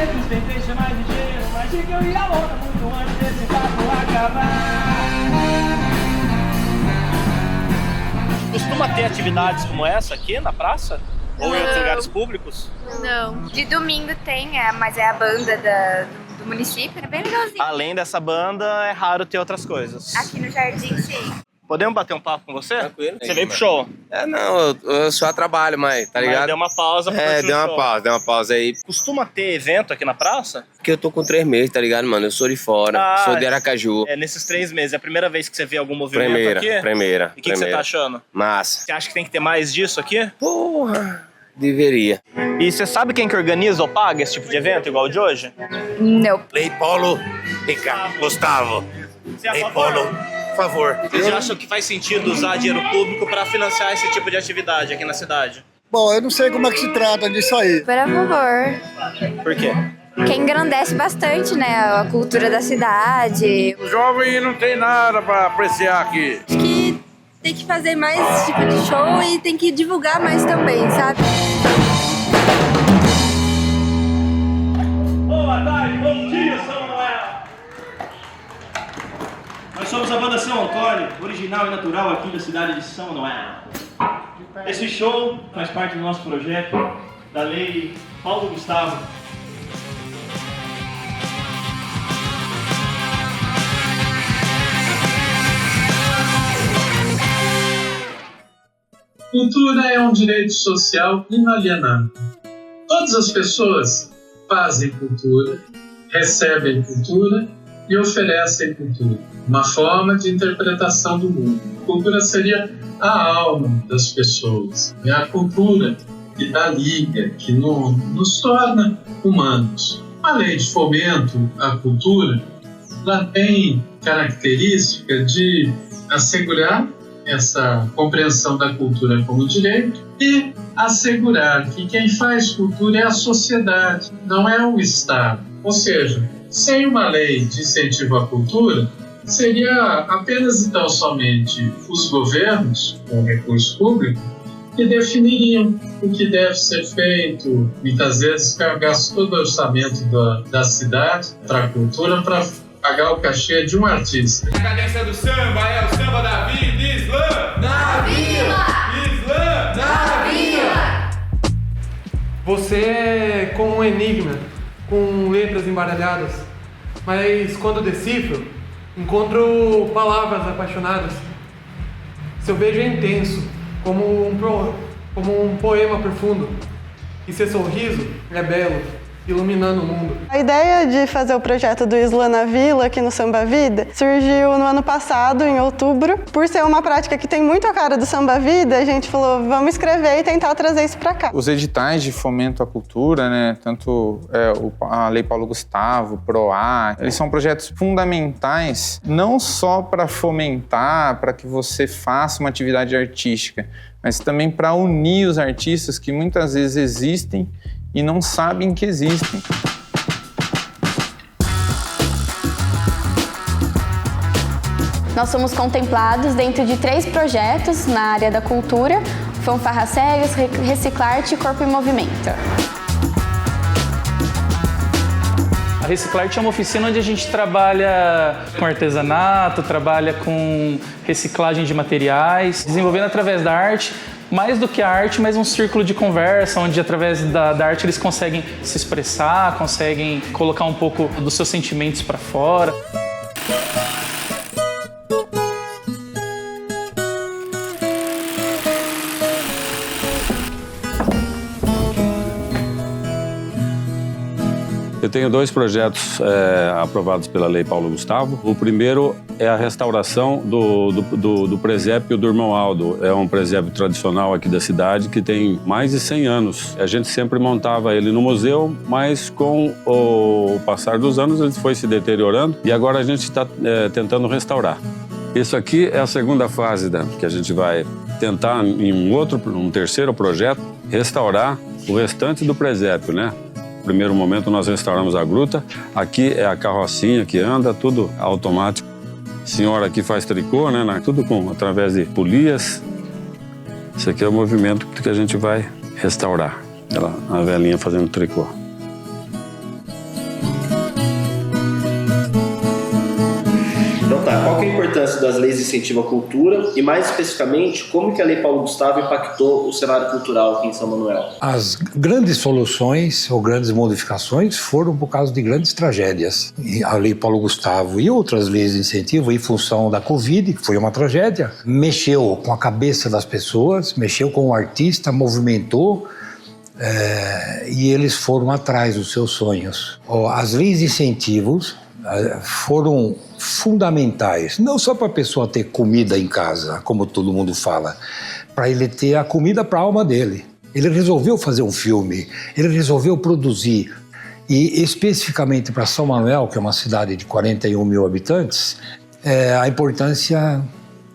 defeitos tem feito mais ligeiro, mas de que eu ia logo muito antes desse papo acabar. Costuma ter atividades como essa aqui na praça? Ou em outros lugares públicos? Não. De domingo tem, mas é a banda do município, é bem legalzinho. Além dessa banda, é raro ter outras coisas. Aqui no jardim, sim. Podemos bater um papo com você? Tranquilo. Você veio pro show? Não, eu só trabalho, mas tá ligado? Mas deu uma pausa pra curtir o show. Deu uma pausa aí. Costuma ter evento aqui na praça? Porque eu tô com 3 meses, tá ligado, mano? Eu sou de fora, sou de Aracaju. É, nesses 3 meses, é a primeira vez que você vê algum movimento aqui? Primeira. E o que você tá achando? Massa. Você acha que tem que ter mais disso aqui? Porra, deveria. E você sabe quem que organiza ou paga esse tipo de evento, igual o de hoje? Não. Lei Paulo Ricardo Gustavo. Lei Paulo, por favor. Vocês acham que faz sentido usar dinheiro público para financiar esse tipo de atividade aqui na cidade? Bom, eu não sei como é que se trata disso aí. Por favor. Por quê? Que engrandece bastante, né, a cultura da cidade. O jovem não tem nada para apreciar aqui. Acho que tem que fazer mais esse tipo de show e tem que divulgar mais também, sabe? Boa tarde, bom dia, São Noel! Nós somos a banda São Antônio, original e natural aqui da cidade de São Noel. Esse show faz parte do nosso projeto da Lei Paulo Gustavo. Cultura é um direito social inalienável. Todas as pessoas fazem cultura, recebem cultura e oferecem cultura. Uma forma de interpretação do mundo. Cultura seria a alma das pessoas. É a cultura que dá liga, que nos torna humanos. A lei de fomento à cultura, ela tem característica de assegurar essa compreensão da cultura como direito e assegurar que quem faz cultura é a sociedade, não é o Estado. Ou seja, sem uma lei de incentivo à cultura, seria apenas então somente os governos, com recurso público, que definiriam o que deve ser feito. Muitas vezes gasta todo o orçamento da cidade para a cultura para pagar o cachê de um artista. A cadência do samba é o samba da vida, Islã! Na vila! Islã! Na vila! Você é como um enigma, com letras embaralhadas, mas quando decifro, encontro palavras apaixonadas. Seu beijo é intenso, como um poema profundo, e seu sorriso é belo, iluminando o mundo. A ideia de fazer o projeto do Islã na Vila, aqui no Samba Vida, surgiu no ano passado, em outubro. Por ser uma prática que tem muito a cara do Samba Vida, a gente falou, vamos escrever e tentar trazer isso para cá. Os editais de fomento à cultura, né, tanto a Lei Paulo Gustavo, o PROAC, eles são projetos fundamentais, não só para fomentar, para que você faça uma atividade artística, mas também para unir os artistas que muitas vezes existem e não sabem que existem. Nós somos contemplados dentro de 3 projetos na área da cultura: Fanfarra Cegas, Reciclarte e Corpo em Movimento. A Reciclarte é uma oficina onde a gente trabalha com artesanato, trabalha com reciclagem de materiais, desenvolvendo através da arte, mais do que a arte, mas um círculo de conversa, onde através da arte eles conseguem se expressar, conseguem colocar um pouco dos seus sentimentos para fora. Eu tenho 2 projetos aprovados pela Lei Paulo Gustavo. O primeiro é a restauração do presépio do Irmão Aldo. É um presépio tradicional aqui da cidade que tem mais de 100 anos. A gente sempre montava ele no museu, mas com o passar dos anos ele foi se deteriorando e agora a gente está tentando restaurar. Isso aqui é a segunda fase que a gente vai tentar, em um terceiro projeto, restaurar o restante do presépio, né? No primeiro momento nós restauramos a gruta, aqui é a carrocinha que anda, tudo automático. A senhora aqui faz tricô, né? Tudo através de polias. Esse aqui é o movimento que a gente vai restaurar. A velhinha fazendo tricô. importância das leis de incentivo à cultura e, mais especificamente, como que a Lei Paulo Gustavo impactou o cenário cultural aqui em São Manuel? As grandes soluções ou grandes modificações foram por causa de grandes tragédias. E a Lei Paulo Gustavo e outras leis de incentivo, em função da Covid, que foi uma tragédia, mexeu com a cabeça das pessoas, mexeu com o artista, movimentou, e eles foram atrás dos seus sonhos. As leis de incentivos foram fundamentais, não só para a pessoa ter comida em casa, como todo mundo fala, para ele ter a comida para a alma dele. Ele resolveu fazer um filme, ele resolveu produzir, e especificamente para São Manuel, que é uma cidade de 41 mil habitantes, a importância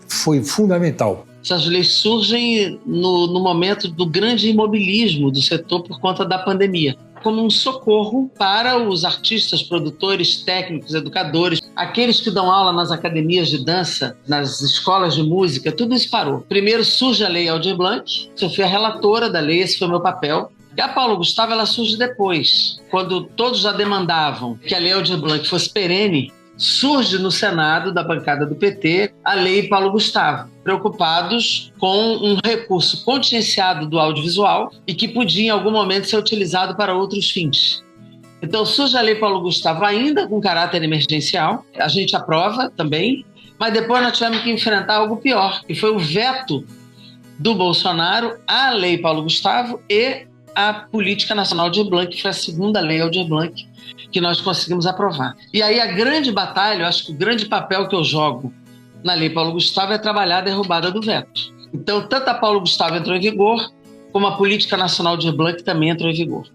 foi fundamental. Essas leis surgem no momento do grande imobilismo do setor por conta da pandemia, como um socorro para os artistas, produtores, técnicos, educadores, aqueles que dão aula nas academias de dança, nas escolas de música, tudo isso parou. Primeiro surge a Lei Aldir Blanc, eu fui a relatora da lei, esse foi o meu papel. E a Paulo Gustavo, ela surge depois, quando todos já demandavam que a Lei Aldir Blanc fosse perene. Surge no Senado, da bancada do PT, a Lei Paulo Gustavo, preocupados com um recurso contingenciado do audiovisual e que podia, em algum momento, ser utilizado para outros fins. Então, surge a Lei Paulo Gustavo ainda com caráter emergencial, a gente aprova também, mas depois nós tivemos que enfrentar algo pior, que foi o veto do Bolsonaro à Lei Paulo Gustavo e à Política Nacional Aldir Blanc, que foi a segunda Lei Aldir Blanc, que nós conseguimos aprovar. E aí a grande batalha, eu acho que o grande papel que eu jogo na Lei Paulo Gustavo é trabalhar a derrubada do veto. Então, tanto a Paulo Gustavo entrou em vigor, como a Política Nacional Aldir Blanc também entrou em vigor.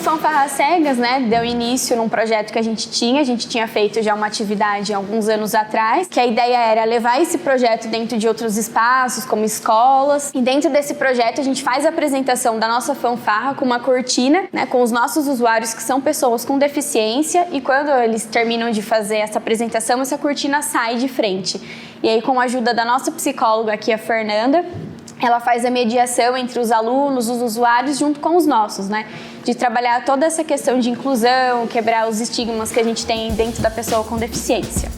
Fanfarras Cegas, né, deu início num projeto que a gente tinha feito já uma atividade alguns anos atrás, que a ideia era levar esse projeto dentro de outros espaços, como escolas, e dentro desse projeto a gente faz a apresentação da nossa fanfarra com uma cortina, né, com os nossos usuários que são pessoas com deficiência, e quando eles terminam de fazer essa apresentação, essa cortina sai de frente. E aí, com a ajuda da nossa psicóloga aqui, a Fernanda, ela faz a mediação entre os alunos, os usuários, junto com os nossos, né? De trabalhar toda essa questão de inclusão, quebrar os estigmas que a gente tem dentro da pessoa com deficiência.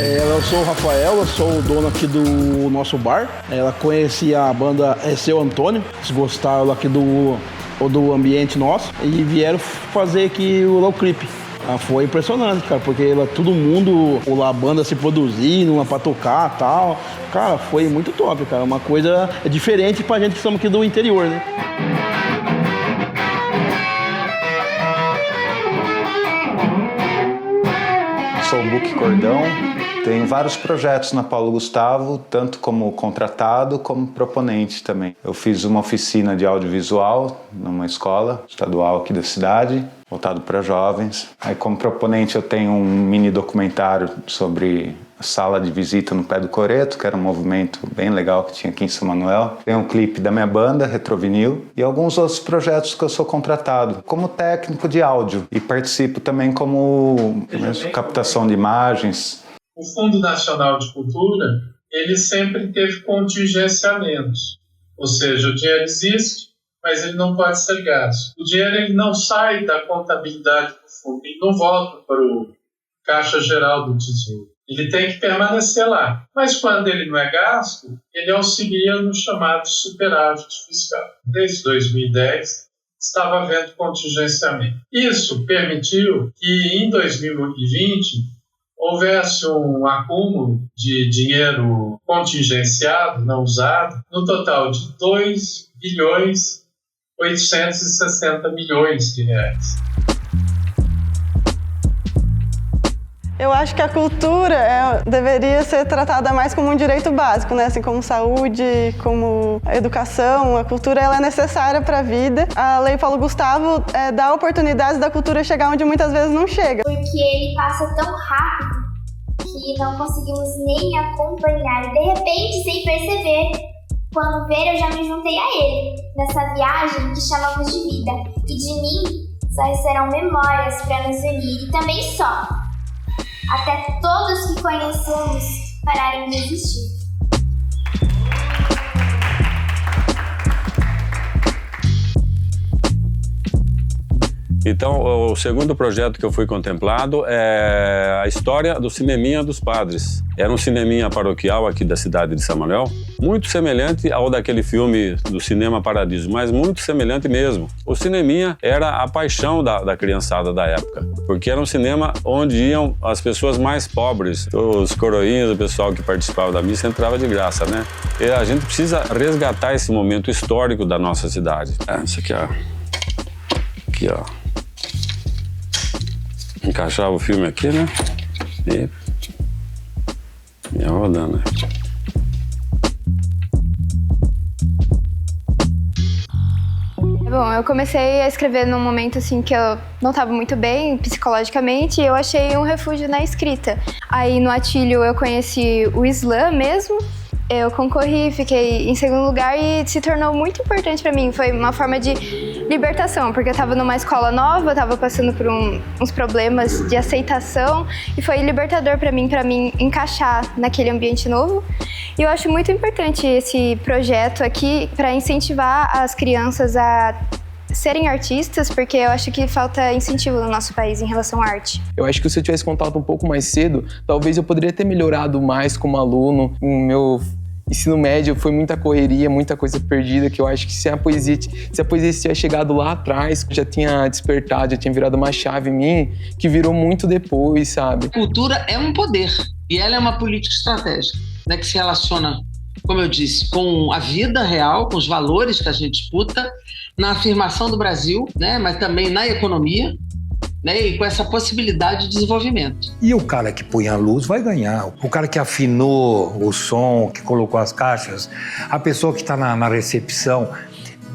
Eu sou o Rafael, eu sou o dono aqui do nosso bar. Ela conhecia a banda Seu Antônio, eles gostaram aqui do ambiente nosso e vieram fazer aqui o Low Creep. Foi impressionante, cara, porque todo mundo, a banda se produzindo, uma pra tocar e tal. Cara, foi muito top, cara. Uma coisa diferente pra gente que estamos aqui do interior, né? Sou o Buque Cordão. Tenho vários projetos na Paulo Gustavo, tanto como contratado como proponente também. Eu fiz uma oficina de audiovisual numa escola estadual aqui da cidade, voltado para jovens. Aí como proponente eu tenho um mini documentário sobre a sala de visita no Pé do Coreto, que era um movimento bem legal que tinha aqui em São Manuel. Tem um clipe da minha banda, Retrovinil, e alguns outros projetos que eu sou contratado como técnico de áudio e participo também como captação de imagens. O Fundo Nacional de Cultura, ele sempre teve contingenciamentos, ou seja, o dinheiro existe, mas ele não pode ser gasto. O dinheiro ele não sai da contabilidade do fundo, ele não volta para o Caixa Geral do Tesouro. Ele tem que permanecer lá. Mas quando ele não é gasto, ele auxilia no chamado superávit fiscal. Desde 2010, estava havendo contingenciamento. Isso permitiu que em 2020 houvesse um acúmulo de dinheiro contingenciado, não usado, no total de 2.860 bilhões de reais. Eu acho que a cultura deveria ser tratada mais como um direito básico, né? Assim como saúde, como educação. A cultura ela é necessária para a vida. A Lei Paulo Gustavo dá oportunidades da cultura chegar onde muitas vezes não chega. Porque ele passa tão rápido que não conseguimos nem acompanhar. E de repente, sem perceber, quando ver, eu já me juntei a ele nessa viagem que chamamos de vida. E de mim só serão memórias para nos unir e também só. até todos que conhecemos pararem de existir. Então, o segundo projeto que eu fui contemplado é a história do Cineminha dos Padres. Era um cineminha paroquial aqui da cidade de São Manuel, muito semelhante ao daquele filme do Cinema Paradiso, mas muito semelhante mesmo. O cineminha era a paixão da criançada da época, porque era um cinema onde iam as pessoas mais pobres, os coroinhas, o pessoal que participava da missa entrava de graça, né? E a gente precisa resgatar esse momento histórico da nossa cidade. Isso aqui, ó. Aqui, ó. Encaixava o filme aqui, né? E ia rodando, né? Bom, eu comecei a escrever num momento assim que eu não estava muito bem psicologicamente e eu achei um refúgio na escrita. Aí no Atílio eu conheci o slam mesmo. Eu concorri, fiquei em segundo lugar e se tornou muito importante para mim. Foi uma forma de libertação, porque eu estava numa escola nova, eu estava passando por uns problemas de aceitação e foi libertador para mim encaixar naquele ambiente novo. E eu acho muito importante esse projeto aqui para incentivar as crianças a serem artistas, porque eu acho que falta incentivo no nosso país em relação à arte. Eu acho que se eu tivesse contato um pouco mais cedo, talvez eu poderia ter melhorado mais como aluno. O meu ensino médio foi muita correria, muita coisa perdida, que eu acho que se a poesia tivesse chegado lá atrás, já tinha despertado, já tinha virado uma chave em mim, que virou muito depois, sabe? Cultura é um poder e ela é uma política estratégica, né, que se relaciona, como eu disse, com a vida real, com os valores que a gente disputa, na afirmação do Brasil, né, mas também na economia, né, e com essa possibilidade de desenvolvimento. E o cara que põe a luz vai ganhar. O cara que afinou o som, que colocou as caixas, a pessoa que está na recepção.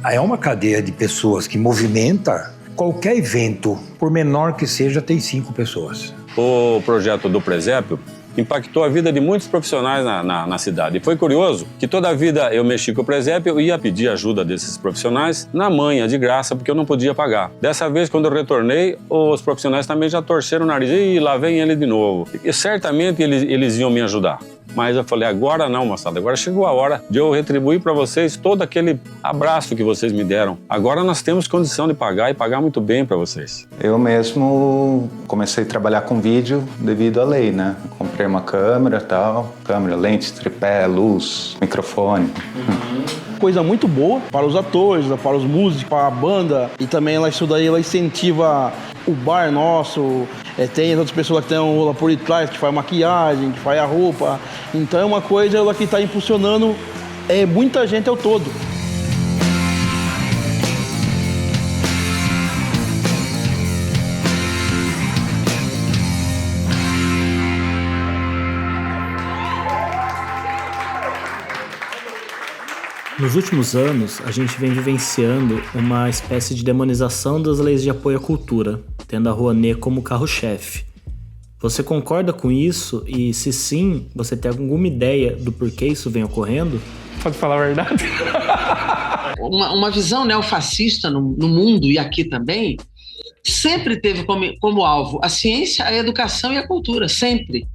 É uma cadeia de pessoas que movimenta. Qualquer evento, por menor que seja, tem 5 pessoas. O projeto do Presépio impactou a vida de muitos profissionais na cidade. E foi curioso que toda a vida eu mexi com o presépio, eu ia pedir ajuda desses profissionais na manha, de graça, porque eu não podia pagar. Dessa vez, quando eu retornei, os profissionais também já torceram o nariz. E lá vem ele de novo. E certamente eles iam me ajudar. Mas eu falei, agora não, moçada, agora chegou a hora de eu retribuir para vocês todo aquele abraço que vocês me deram. Agora nós temos condição de pagar e pagar muito bem para vocês. Eu mesmo comecei a trabalhar com vídeo devido à lei, né? Comprei uma câmera e tal, lente, tripé, luz, microfone. Coisa muito boa para os atores, para os músicos, para a banda. E também isso daí ela incentiva o bar nosso. Tem outras pessoas que estão lá por detrás, que faz maquiagem, que faz a roupa. Então é uma coisa ela que está impulsionando muita gente ao todo. Nos últimos anos, a gente vem vivenciando uma espécie de demonização das leis de apoio à cultura, tendo a Rouanet como carro-chefe. Você concorda com isso? E se sim, você tem alguma ideia do porquê isso vem ocorrendo? Pode falar a verdade? Uma visão neofascista no mundo e aqui também sempre teve como alvo a ciência, a educação e a cultura, sempre.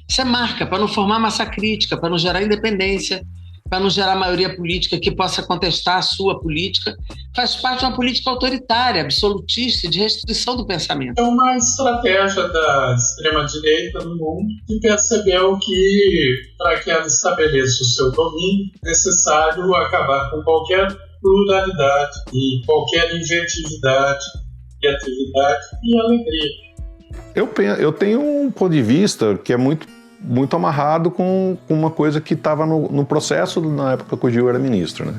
Isso é marca para não formar massa crítica, para não gerar independência, para não gerar maioria política que possa contestar a sua política. Faz parte de uma política autoritária, absolutista, de restrição do pensamento. É uma estratégia da extrema-direita no mundo que percebeu que, para que ela estabeleça o seu domínio, é necessário acabar com qualquer pluralidade e qualquer inventividade, criatividade e alegria. Eu tenho um ponto de vista que é muito amarrado com uma coisa que estava no processo na época que o Gil era ministro, né?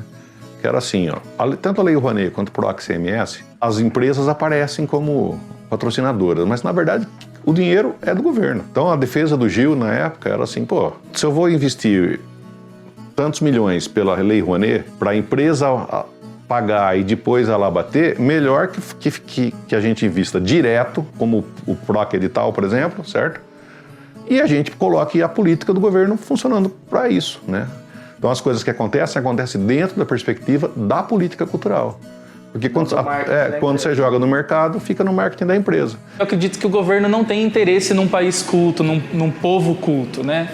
Que era assim, ó, tanto a Lei Rouanet quanto o PROAC-CMS, as empresas aparecem como patrocinadoras, mas na verdade o dinheiro é do governo. Então a defesa do Gil na época era assim, pô, se eu vou investir tantos milhões pela Lei Rouanet para a empresa pagar e depois ela bater, melhor que a gente invista direto, como o PROAC edital, por exemplo, certo? E a gente coloque a política do governo funcionando para isso, né? Então as coisas que acontecem dentro da perspectiva da política cultural. Porque quando você joga no mercado, fica no marketing da empresa. Eu acredito que o governo não tem interesse num país culto, num povo culto, né?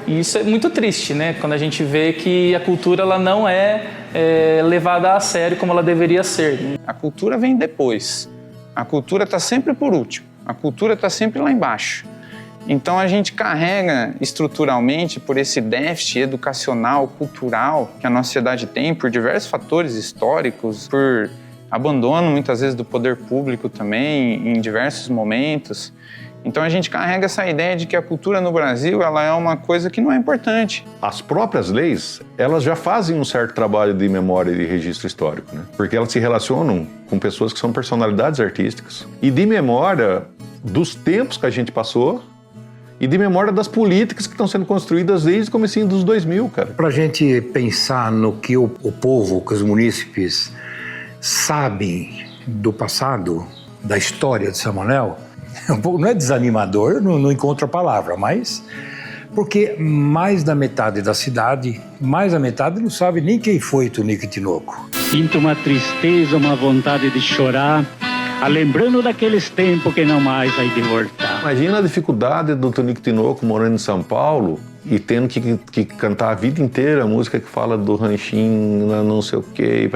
E isso é muito triste, né? Quando a gente vê que a cultura ela não é levada a sério como ela deveria ser. A cultura vem depois. A cultura está sempre por último. A cultura está sempre lá embaixo. Então a gente carrega estruturalmente por esse déficit educacional, cultural que a nossa sociedade tem, por diversos fatores históricos, por abandono muitas vezes do poder público também em diversos momentos. Então a gente carrega essa ideia de que a cultura no Brasil ela é uma coisa que não é importante. As próprias leis, elas já fazem um certo trabalho de memória e de registro histórico, né? Porque elas se relacionam com pessoas que são personalidades artísticas e de memória dos tempos que a gente passou e de memória das políticas que estão sendo construídas desde o comecinho dos 2000, cara. Para a gente pensar no que o povo, que os munícipes sabem do passado, da história de São Manuel, não é desanimador, não encontro a palavra, mas porque mais da metade da cidade, mais da metade não sabe nem quem foi Tunico e Tinoco. Sinto uma tristeza, uma vontade de chorar, lembrando daqueles tempos que não mais vai de voltar. Imagina a dificuldade do Tunico e Tinoco morando em São Paulo e tendo que cantar a vida inteira a música que fala do ranchinho, não sei o quê,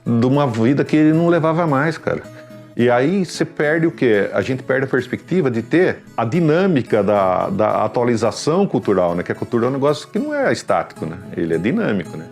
de uma vida que ele não levava mais, cara. E aí você perde o quê? A gente perde a perspectiva de ter a dinâmica da atualização cultural, né? Que a cultura é um negócio que não é estático, né? Ele é dinâmico, né?